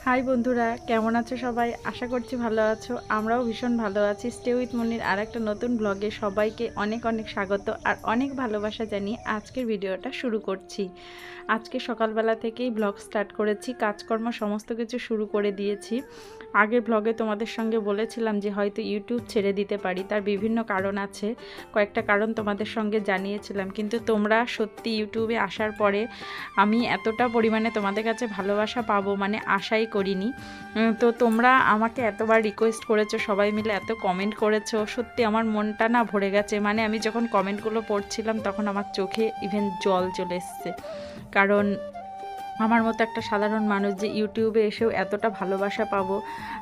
High বন্ধুরা, কেমন আছো সবাই? আশা করছি ভালো আছো। আমরাও ভীষণ ভালো আছি। স্টে উইথ মনির আর একটা নতুন ব্লগে সবাইকে অনেক অনেক স্বাগত আর অনেক ভালোবাসা জানিয়ে আজকের ভিডিওটা শুরু করছি। আজকে সকালবেলা থেকেই ব্লগ স্টার্ট করেছি, কাজকর্ম সমস্ত কিছু শুরু করে দিয়েছি। আগের ব্লগে তোমাদের সঙ্গে বলেছিলাম যে হয়তো ইউটিউব ছেড়ে দিতে পারি, তার বিভিন্ন কারণ আছে। কয়েকটা কারণ তোমাদের সঙ্গে জানিয়েছিলাম, কিন্তু তোমরা সত্যি ইউটিউবে আসার পরে আমি এতটা পরিমাণে তোমাদের কাছে ভালোবাসা পাবো মানে আশাই করিনি। তো তোমরা আমাকে এতবার রিকোয়েস্ট করেছো, সবাই মিলে এত কমেন্ট করেছো, সত্যি আমার মনটা না ভরে গেছে। মানে আমি যখন কমেন্টগুলো পড়ছিলাম তখন আমার চোখে ইভেন জল চলে এসছে, কারণ আমার মতো একটা সাধারণ মানুষ যে ইউটিউবে এসেও এতটা ভালোবাসা পাবো।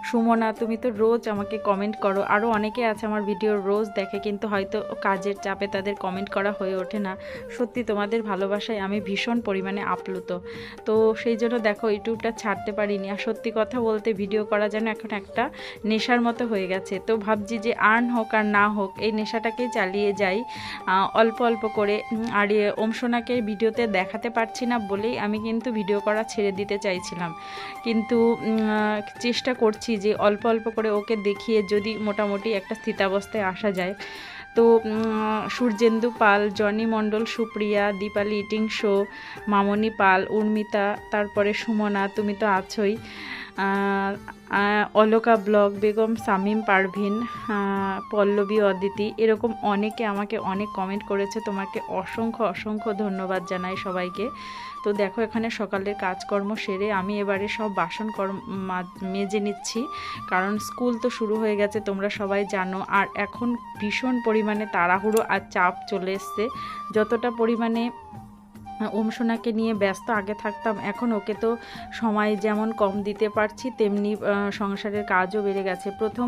সুমনা, তুমি তো রোজ আমাকে কমেন্ট করো, আরও অনেকে আছে আমার ভিডিও রোজ দেখে, কিন্তু হয়তো কাজের চাপে তাদের কমেন্ট করা হয়ে ওঠে না। সত্যি তোমাদের ভালোবাসায় আমি ভীষণ পরিমাণে আপ্লুত। তো সেই জন্য দেখো ইউটিউবটা ছাড়তে পারিনি। আর সত্যি কথা বলতে ভিডিও করা যেন এখন একটা নেশার মতো হয়ে গেছে। তো ভাবছি যে আর্ন হোক আর না হোক এই নেশাটাকেই চালিয়ে যাই অল্প অল্প করে। আর ওমসোনাকে ভিডিওতে দেখাতে পারছি না বলেই আমি কিন্তু ভিডিও করা ছেড়ে দিতে চাইছিলাম, কিন্তু চেষ্টা করছি যে অল্প অল্প করে ওকে দেখিয়ে যদি মোটামুটি একটা স্থিতাবস্থায় আসা যায়। তো সূর্যেন্দু পাল, জনি মণ্ডল, সুপ্রিয়া, দীপালি ইটিং শো, মামনি পাল, উর্মিতা, তারপরে সুমনা, তুমি তো আছোই, অলকা ব্লগ, বেগম শামীম পারভিন, পল্লবী অদিতি, এরকম অনেকে আমাকে অনেক কমেন্ট করেছে। তোমাকে অসংখ্য অসংখ্য ধন্যবাদ জানাই সবাইকে। তো দেখো এখানে সকালের কাজকর্ম সেরে আমি এবারে সব বাসন মেজে নিচ্ছি, কারণ স্কুল তো শুরু হয়ে গেছে তোমরা সবাই জানো। আর এখন ভীষণ পরিমাণে তাড়াহুড়ো আর চাপ চলে এসছে। যতটা পরিমাণে ওমসোনাকে নিয়ে ব্যস্ত আগে থাকতাম, এখন ওকে তো সময় যেমন কম দিতে পারছি, তেমনি সংসারের কাজও বেড়ে গেছে। প্রথম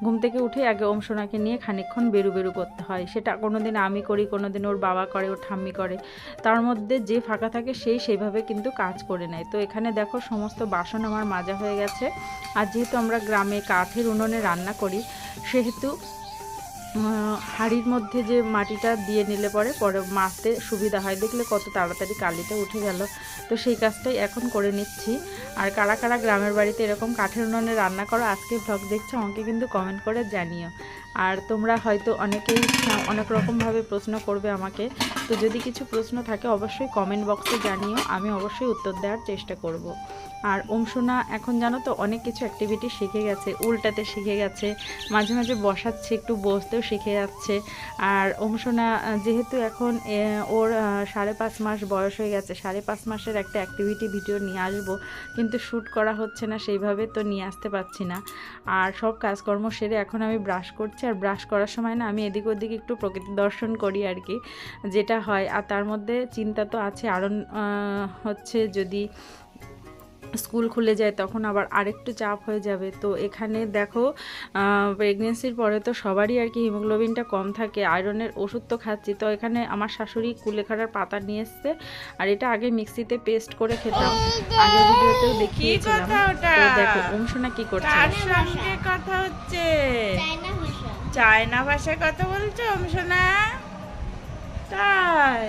ঘুম থেকে উঠে আগে ওমসোনাকে নিয়ে খানিকক্ষণ বেরু করতে হয়। সেটা কোনো দিন আমি করি, কোনো দিন ওর বাবা করে, ওর ঠাম্মি করে। তার মধ্যে যে ফাঁকা থাকে সেইভাবে কিন্তু কাজ করে নেয়। তো এখানে দেখো সমস্ত বাসন আমার মাজা হয়ে গেছে। আর যেহেতু আমরা গ্রামে কাঠের উনুনে রান্না করি, সেহেতু হাঁড়ির মধ্যে যে মাটিটা দিয়ে নিলে পরে মাজতে সুবিধা হয়। দেখলে কত তাড়াতাড়ি কালিটা উঠে গেল। তো সেই কাজটাই এখন করে নিচ্ছি। আর কারা কারা গ্রামের বাড়িতে এরকম কাঠের উনুনে রান্না করো, আজকে ব্লগ দেখছো, আমাকে কিন্তু কমেন্ট করে জানিও। আর তোমরা হয়তো অনেকেই অনেক রকমভাবে প্রশ্ন করবে আমাকে, তো যদি কিছু প্রশ্ন থাকে অবশ্যই কমেন্ট বক্সে জানিও, আমি অবশ্যই উত্তর দেওয়ার চেষ্টা করব। আর ওমসোনা এখন জানো তো অনেক কিছু অ্যাক্টিভিটি শিখে গেছে, উল্টাতে শিখে গেছে, মাঝে মাঝে বসাচ্ছে, একটু বসতেও শিখে যাচ্ছে। আর ওমসোনা যেহেতু এখন ওর 5.5 মাস বয়স হয়ে গেছে, 5.5 মাসের একটা অ্যাক্টিভিটি ভিডিও নিয়ে আসবো, কিন্তু শ্যুট করা হচ্ছে না সেইভাবে, তো নিয়ে আসতে পারছি না। আর সব কাজকর্ম সেরে এখন আমি ব্রাশ করছি। আর ব্রাশ করার সময় না আমি এদিক ওদিক একটু প্রকৃতি দর্শন করি আর কি, যেটা হয়। আর তার মধ্যে চিন্তা তো আছে, আরও হচ্ছে যদি স্কুল খুলে যায় তখন আবার আরেকটু চাপ হয়ে যাবে। তো এখানে দেখো প্রেগনেন্সির পরে তো সবারই আর কি হিমোগ্লোবিনটা কম থাকে, আয়রনের ওষুধ তো খাচ্ছি। তো এখানে আমার শাশুড়ি কুলেখাড়ার পাতা নিয়ে এসছে, আর এটা আগে মিক্সিতে পেস্ট করে খেতাম, আগের ভিডিওতেও দেখিয়েছিলাম। তো দেখো ওমসোনা কি করছে, কথা হচ্ছে চায়না ভাষায় কথা বলছো ওমসোনা? তাই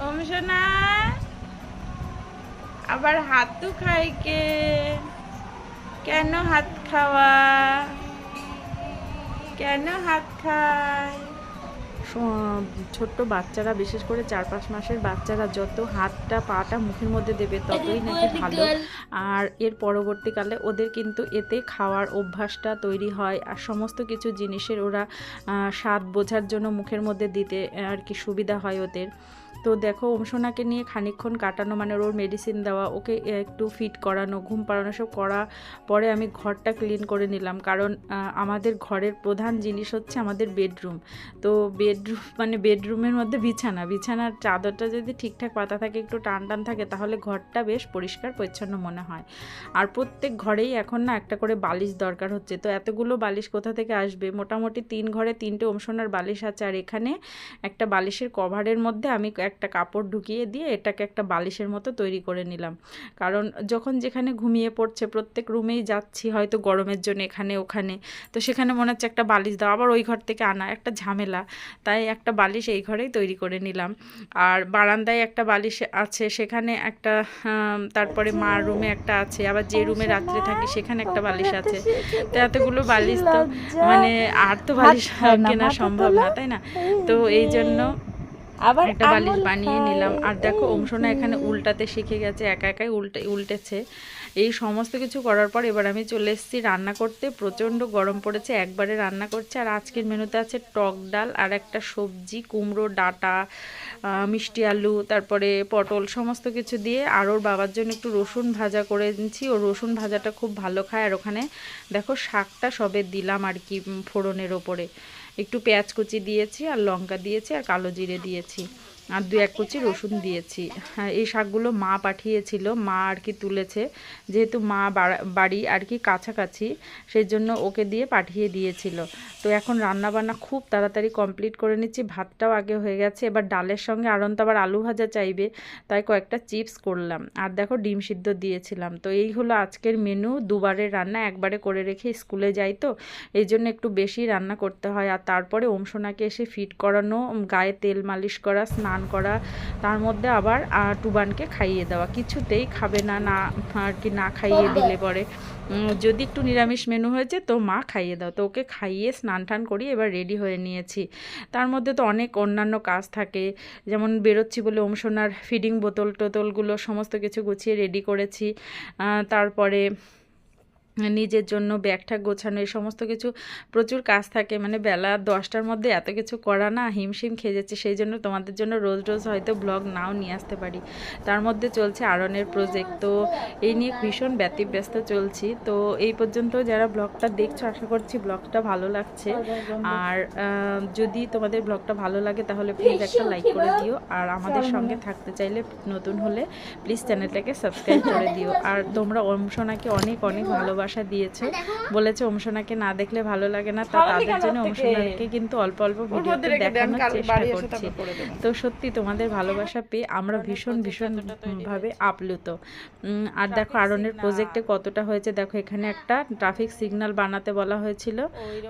ওমসোনা আবার হাতও খাই কে? কেন হাত খাওয়া? কেন হাত খায়? ছোট্ট বাচ্চারা, বিশেষ করে 4-5 মাসের বাচ্চারা যত হাতটা পাটা মুখের মধ্যে দেবে ততই নাকি ভালো। আর এর পরবর্তীকালে ওদের কিন্তু এতে খাওয়ার অভ্যাসটা তৈরি হয়, আর সমস্ত কিছু জিনিসের ওরা স্বাদ বোঝার জন্য মুখের মধ্যে দিতে আর কি সুবিধা হয় ওদের। তো দেখো ওমসোনাকে নিয়ে খানিকক্ষণ কাটানো, মানে ওর মেডিসিন দেওয়া, ওকে একটু ফিট করানো, ঘুম পাড়ানো, সব করা পরে আমি ঘরটা ক্লিন করে নিলাম, কারণ আমাদের ঘরের প্রধান জিনিস হচ্ছে আমাদের বেডরুম। তো বেডরুমের মধ্যে বিছানার চাদরটা যদি ঠিকঠাক পাতা থাকে, একটু টান টান থাকে, তাহলে ঘরটা বেশ পরিষ্কার পরিচ্ছন্ন মনে হয়। আর প্রত্যেক ঘরেই এখন না একটা করে বালিশ দরকার হচ্ছে। তো এতগুলো বালিশ কোথা থেকে আসবে? মোটামুটি 3 ঘরে 3টে ওমসোনার বালিশ আছে। আর এখানে একটা বালিশের কভারের মধ্যে আমি একটা কাপড় ঢুকিয়ে দিয়ে এটাকে একটা বালিশের মতো তৈরি করে নিলাম। কারণ যখন যেখানে ঘুমিয়ে পড়ছে, প্রত্যেক রুমেই যাচ্ছি হয়তো গরমের জন্য এখানে ওখানে, তো সেখানে মনে হচ্ছে একটা বালিশ দাও, আবার ওই ঘর থেকে আনা একটা ঝামেলা, তাই একটা বালিশ এই ঘরেই তৈরি করে নিলাম। আর বারান্দায় একটা বালিশ আছে, সেখানে একটা, তারপরে মার রুমে একটা আছে, আবার যে রুমে রাত্রে থাকি সেখানে একটা বালিশ আছে। তো এতগুলো বালিশ তো মানে আর তো বালিশ কেনা সম্ভব না, তাই না? তো এই জন্য আবার একটা বালিশ বানিয়ে নিলাম। আর দেখো ওমসোনা এখানে উল্টাতে শিখে গেছে, একা একাই উল্টেছে। এই সমস্ত কিছু করার পর এবার আমি চলে এসেছি রান্না করতে। প্রচণ্ড গরম পড়েছে, একবারে রান্না করছে। আর আজকের মেনুতে আছে টক ডাল আর একটা সবজি, কুমড়ো ডাঁটা, মিষ্টি আলু, তারপরে পটল, সমস্ত কিছু দিয়ে। আর ওর বাবার জন্য একটু রসুন ভাজা করে দিচ্ছি, ও রসুন ভাজাটা খুব ভালো খায়। আর ওখানে দেখো শাকটা সবে দিলাম আর কি ফোড়নের ওপরে, একটু পেঁয়াজ কুচি দিয়েছি আর লঙ্কা দিয়েছি আর কালো জিরে দিয়েছি আর 2-1 কুচি রসুন দিয়েছি। হ্যাঁ, এই শাকগুলো মা পাঠিয়েছিল, মা আর কি তুলেছে, যেহেতু মা বাড়ি আর কি কাছাকাছি, সেই জন্য ওকে দিয়ে পাঠিয়ে দিয়েছিল। তো এখন রান্নাবান্না খুব তাড়াতাড়ি কমপ্লিট করে নিচ্ছি, ভাতটাও আগে হয়ে গেছে। এবার ডালের সঙ্গে আরন্ত আবার আলু ভাজা চাইবে, তাই কয়েকটা চিপস করলাম। আর দেখো ডিম সিদ্ধ দিয়েছিলাম। তো এই হলো আজকের মেনু, দুবারের রান্না, একবারে করে রেখে স্কুলে যাই, তো এই জন্য একটু বেশি রান্না করতে হয়। আর তারপরে ওমসোনাকে এসে ফিট করানো, গায়ে তেল মালিশ করা, স্নান করা, তার মধ্যে আবার টুবানকে খাইয়ে দেওয়া। কিছুতেই খাবে না, না আর কি, না খাইয়ে দিলে পরে যদি একটু নিরামিষ মেনু হয়েছে তো মা খাইয়ে দাও, তো ওকে খাইয়ে স্নান টান করি এবার রেডি হয়ে নিয়েছি। তার মধ্যে তো অনেক অন্যান্য কাজ থাকে, যেমন বেরোচ্ছি বলে ওমসোনার ফিডিং বোতল টোতলগুলো সমস্ত কিছু গুছিয়ে রেডি করেছি। তারপরে নিজের জন্য ব্যাগ ঠ্যাগ গোছানো, এই সমস্ত কিছু প্রচুর কাজ থাকে। মানে বেলা 10টার মধ্যে এত কিছু করা না হিমশিম খেয়ে যাচ্ছে, সেই জন্য তোমাদের জন্য রোজ রোজ হয়তো ব্লগ নাও নিয়ে আসতে পারি। তার মধ্যে চলছে আরনের প্রজেক্ট, তো এই নিয়ে ভীষণ ব্যতিব্যস্ত চলছি। তো এই পর্যন্ত যারা ব্লগটা দেখছো, আশা করছি ব্লগটা ভালো লাগছে। আর যদি তোমাদের ব্লগটা ভালো লাগে তাহলে প্লিজ একটা লাইক করে দিও। আর আমাদের সঙ্গে থাকতে চাইলে নতুন হলে প্লিজ চ্যানেলটাকে সাবস্ক্রাইব করে দিও। আর তোমরা ওমসোনাকে অনেক অনেক ভালোবাসা দিয়েছো, বলেছে ওমসোনাকে না দেখলে ভালো লাগে না, তা তাদের জন্য ওমসোনাকে কিন্তু অল্প অল্প ভিডিওতে দেখানোর চেষ্টা করছি। তো সত্যি তোমাদের ভালোবাসা পেয়ে আমরা ভীষণ ভীষণ ভাবে আপ্লুত। আর দেখো আরনের প্রজেক্টে কতটা হয়েছে, দেখো এখানে একটা ট্রাফিক সিগন্যাল বানাতে বলা হয়েছিল,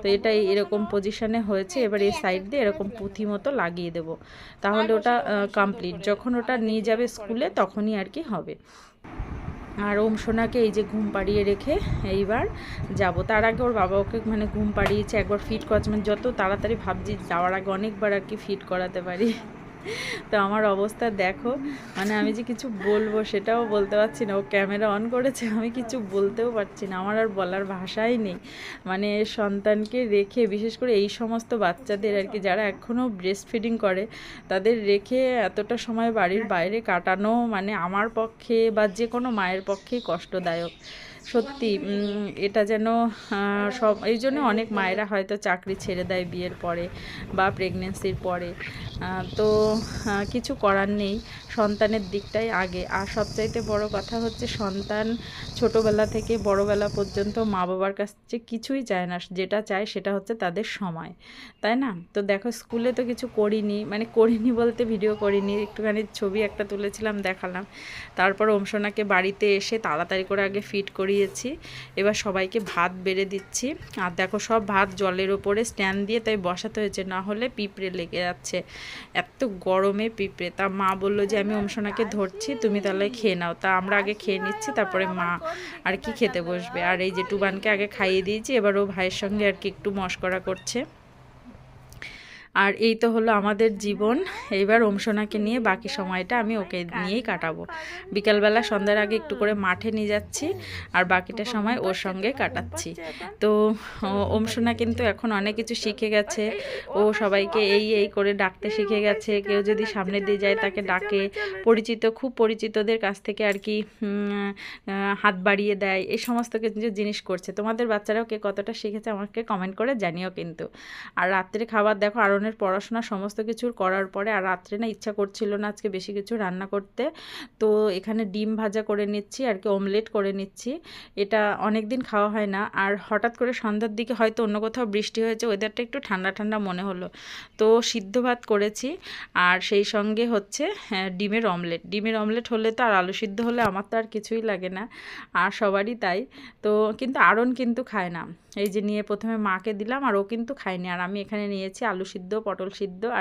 তো এটা এরকম পজিশনে হয়েছে। এবার এই সাইড দিয়ে এরকম পুঁথি মতো লাগিয়ে দেব, তাহলে ওটা কমপ্লিট। যখন ওটা নিয়ে যাবে স্কুলে তখনই আর কি হবে। আর ওমসোনাকে এই যে ঘুম পাড়িয়ে রেখে এইবার যাব। তার আগে ওর বাবা ওকে মানে ঘুম পাড়িয়েছে, একবার ফিট করাচ্ছে, মানে যত তাড়াতাড়ি ভাবছি যাওয়ার আগে অনেকবার আর কি ফিট করাতে পারি। তো আমার অবস্থা দেখো, মানে আমি যে কিছু বলবো সেটাও বলতে পারছি না। ও ক্যামেরা অন করেছে, আমি কিছু বলতেও পারছি না, আমার আর বলার ভাষাই নেই। মানে সন্তানকে রেখে, বিশেষ করে এই সমস্ত বাচ্চাদের আর কি যারা এখনও ব্রেস্ট ফিডিং করে, তাদের রেখে এতটা সময় বাড়ির বাইরে কাটানো মানে আমার পক্ষে বা যে কোনো মায়ের পক্ষেই কষ্টদায়ক। সত্যি এটা যেন সব, এই জন্য অনেক মায়েরা হয়তো চাকরি ছেড়ে দেয় বিয়ের পরে বা প্রেগনেন্সির পরে। তো কিছু করার নেই, সন্তানের দিকটাই আগে। আর সবচাইতে বড় কথা হচ্ছে সন্তান ছোটোবেলা থেকে বড়োবেলা পর্যন্ত মা বাবার কাছে কিছুই চায় না, যেটা চায় সেটা হচ্ছে তাদের সময়, তাই না? তো দেখো স্কুলে তো কিছু করিনি, মানে করিনি বলতে ভিডিও করিনি, একটুখানি ছবি একটা তুলেছিলাম দেখালাম। তারপর ওমসোনাকে বাড়িতে এসে তাড়াতাড়ি করে আগে ফিট করিয়েছি, এবার সবাইকে ভাত বেড়ে দিচ্ছি। আর দেখো সব ভাত জলের ওপরে স্ট্যান্ড দিয়ে তাই বসাতে হয়েছে, না হলে পিঁপড়ে লেগে যাচ্ছে, এত গরমে পিঁপড়ে। তা মা বললো যে আমি ওমসোনাকে ধরছি, তুমি তাহলে খেয়ে নাও। তা আমরা আগে খেয়ে নিচ্ছি, তারপরে মা আর কি খেতে বসবে। আর এই যে টুবানকে আগে খাইয়ে দিয়েছি, এবার ও ভাইয়ের সঙ্গে আর কি একটু মশকরা করছে। আর এই তো হলো আমাদের জীবন। এইবার ওমসোনাকে নিয়ে বাকি সময়টা আমি ওকে নিয়েই কাটাবো। বিকালবেলা সন্ধ্যার আগে একটু করে মাঠে নিয়ে যাচ্ছি, আর বাকিটা সময় ওর সঙ্গে কাটাচ্ছি। তো ওমসোনা কিন্তু এখন অনেক কিছু শিখে গেছে, ও সবাইকে এই এই করে ডাকতে শিখে গেছে। কেউ যদি সামনে দিয়ে যায় তাকে ডাকে, পরিচিত খুব পরিচিতদের কাছ থেকে আর কি হাত বাড়িয়ে দেয়, এই সমস্ত কিছু জিনিস করছে। তোমাদের বাচ্চারাও কে কতটা শিখেছে আমাকে কমেন্ট করে জানিও কিন্তু। আর রাত্রে খাবার দেখো, আরও আরনের পড়াশোনা সমস্ত কিছুর করার পরে আর রাত্রে না ইচ্ছা করছিল না আজকে বেশি কিছু রান্না করতে, তো এখানে ডিম ভাজা করে নিচ্ছি আর কি, অমলেট করে নিচ্ছি। এটা অনেক দিন খাওয়া হয় না, আর হঠাৎ করে সন্ধ্যার দিকে হয়তো অন্য কোথাও বৃষ্টি হয়েছে, ওয়েদারটা একটু ঠান্ডা ঠান্ডা মনে হলো, তো সিদ্ধ ভাত করেছি। আর সেই সঙ্গে হচ্ছে ডিমের অমলেট হলে তো, আর আলু সিদ্ধ হলে আমার তো আর কিছুই লাগে না, আর সবারই তাই। তো কিন্তু আরন কিন্তু খায় না, এই যে নিয়ে প্রথমে মাকে দিলাম আর ও কিন্তু খায়নি, আর আমি এখানে নিয়েছি আলু সিদ্ধ, পটল সিদ্ধ আর